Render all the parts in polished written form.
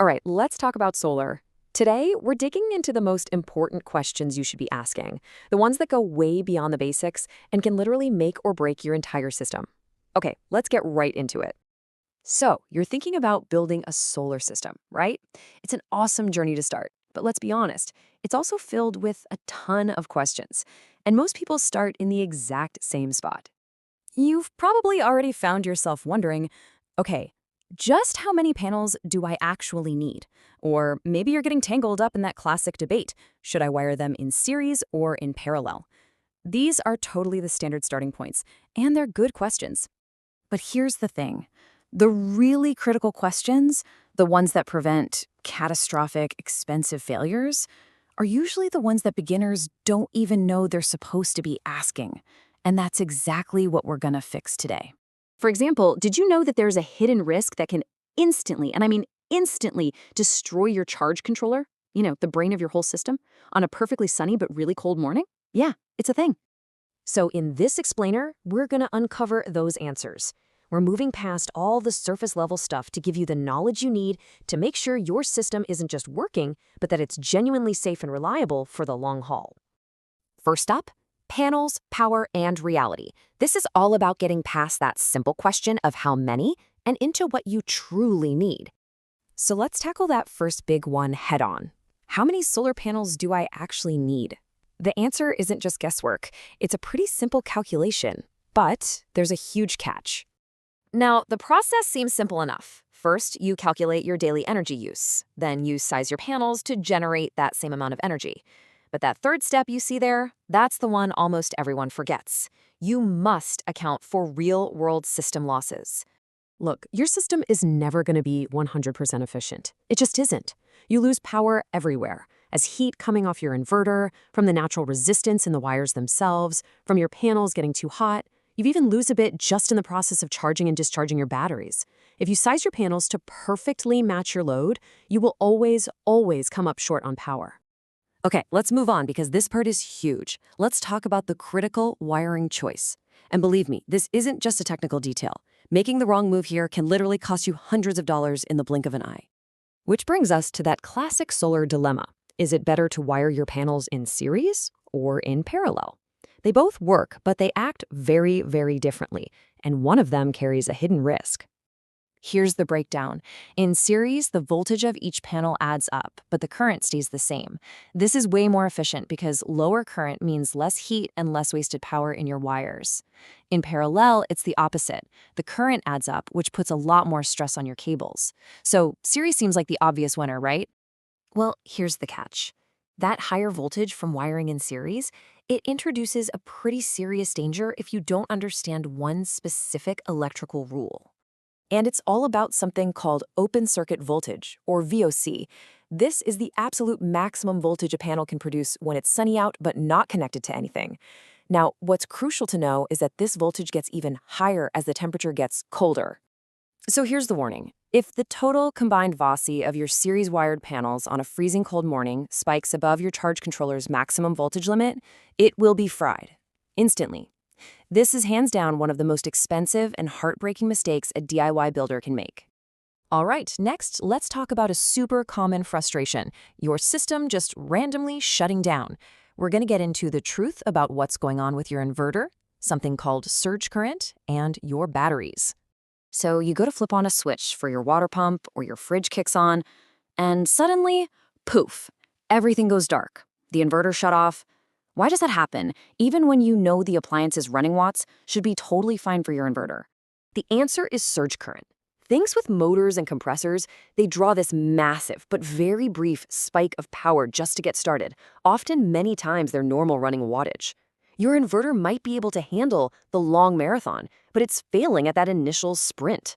All right, let's talk about solar. Today, we're digging into the most important questions you should be asking, the ones that go way beyond the basics and can literally make or break your entire system. Okay, let's get right into it. So, you're thinking about building a solar system, right? It's an awesome journey to start, but let's be honest, it's also filled with a ton of questions. And most people start in the exact same spot. You've probably already found yourself wondering, okay, just how many panels do I actually need? Or maybe you're getting tangled up in that classic debate. Should I wire them in series or in parallel? These are totally the standard starting points, and they're good questions. But here's the thing. The really critical questions, the ones that prevent catastrophic, expensive failures, are usually the ones that beginners don't even know they're supposed to be asking. And that's exactly what we're gonna fix today. For example, did you know that there's a hidden risk that can instantly, and I mean instantly, destroy your charge controller? The brain of your whole system, on a perfectly sunny but really cold morning? Yeah, it's a thing. So in this explainer, we're gonna uncover those answers. We're moving past all the surface level stuff to give you the knowledge you need to make sure your system isn't just working, but that it's genuinely safe and reliable for the long haul. First up, panels, power, and reality. This is all about getting past that simple question of how many and into what you truly need. So let's tackle that first big one head on. How many solar panels do I actually need? The answer isn't just guesswork. It's a pretty simple calculation, but there's a huge catch. Now, the process seems simple enough. First, you calculate your daily energy use. Then you size your panels to generate that same amount of energy. But that third step you see there, that's the one almost everyone forgets. You must account for real-world system losses. Look, your system is never going to be 100% efficient. It just isn't. You lose power everywhere, as heat coming off your inverter, from the natural resistance in the wires themselves, from your panels getting too hot. You even lose a bit just in the process of charging and discharging your batteries. If you size your panels to perfectly match your load, you will always come up short on power. Okay, let's move on because this part is huge. Let's talk about the critical wiring choice. And believe me, this isn't just a technical detail. Making the wrong move here can literally cost you hundreds of dollars in the blink of an eye. Which brings us to that classic solar dilemma. Is it better to wire your panels in series or in parallel? They both work, but they act very, very differently, and one of them carries a hidden risk. Here's the breakdown. In series, the voltage of each panel adds up, but the current stays the same. This is way more efficient because lower current means less heat and less wasted power in your wires. In parallel, it's the opposite. The current adds up, which puts a lot more stress on your cables. So series seems like the obvious winner, right? Well, here's the catch. That higher voltage from wiring in series, it introduces a pretty serious danger if you don't understand one specific electrical rule. And it's all about something called open circuit voltage, or VOC. This is the absolute maximum voltage a panel can produce when it's sunny out but not connected to anything. Now, what's crucial to know is that this voltage gets even higher as the temperature gets colder. So here's the warning. If the total combined VOC of your series-wired panels on a freezing cold morning spikes above your charge controller's maximum voltage limit, it will be fried. Instantly. This is hands down one of the most expensive and heartbreaking mistakes a DIY builder can make. All right, next, let's talk about a super common frustration, your system just randomly shutting down. We're going to get into the truth about what's going on with your inverter, something called surge current, and your batteries. So you go to flip on a switch for your water pump or your fridge kicks on, and suddenly, poof, everything goes dark. The inverter shut off. Why does that happen, even when you know the appliance's running watts should be totally fine for your inverter? The answer is surge current. Things with motors and compressors, they draw this massive but very brief spike of power just to get started, often many times their normal running wattage. Your inverter might be able to handle the long marathon, but it's failing at that initial sprint.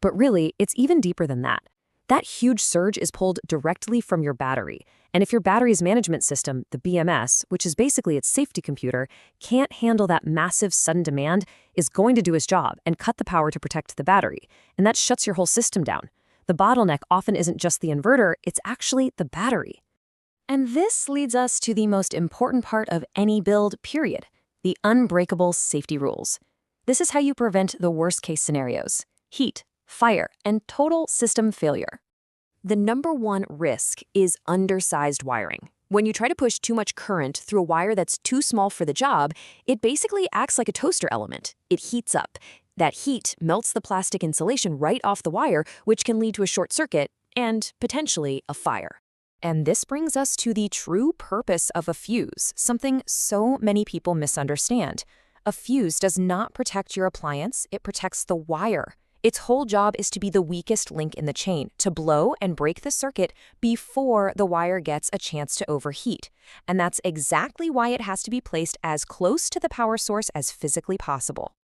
But really, it's even deeper than that. That huge surge is pulled directly from your battery. And if your battery's management system, the BMS, which is basically its safety computer, can't handle that massive sudden demand, is going to do its job and cut the power to protect the battery. And that shuts your whole system down. The bottleneck often isn't just the inverter, it's actually the battery. And this leads us to the most important part of any build, period, the unbreakable safety rules. This is how you prevent the worst-case scenarios: heat, fire, and total system failure. The number one risk is undersized wiring. When you try to push too much current through a wire that's too small for the job, it basically acts like a toaster element. It heats up. That heat melts the plastic insulation right off the wire, which can lead to a short circuit and, potentially, a fire. And this brings us to the true purpose of a fuse, something so many people misunderstand. A fuse does not protect your appliance, it protects the wire. Its whole job is to be the weakest link in the chain, to blow and break the circuit before the wire gets a chance to overheat. And that's exactly why it has to be placed as close to the power source as physically possible.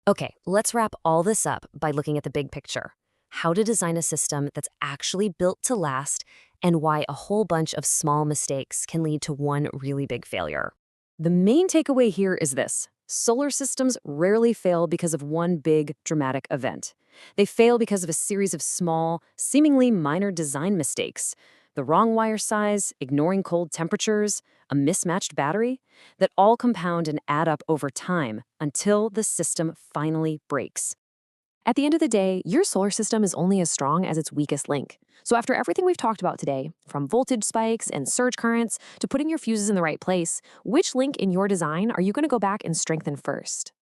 Okay, let's wrap all this up by looking at the big picture. How to design a system that's actually built to last, and why a whole bunch of small mistakes can lead to one really big failure. The main takeaway here is this. Solar systems rarely fail because of one big, dramatic event. They fail because of a series of small, seemingly minor design mistakes. The wrong wire size, ignoring cold temperatures, a mismatched battery, that all compound and add up over time until the system finally breaks. At the end of the day, your solar system is only as strong as its weakest link. So after everything we've talked about today, from voltage spikes and surge currents to putting your fuses in the right place, which link in your design are you going to go back and strengthen first?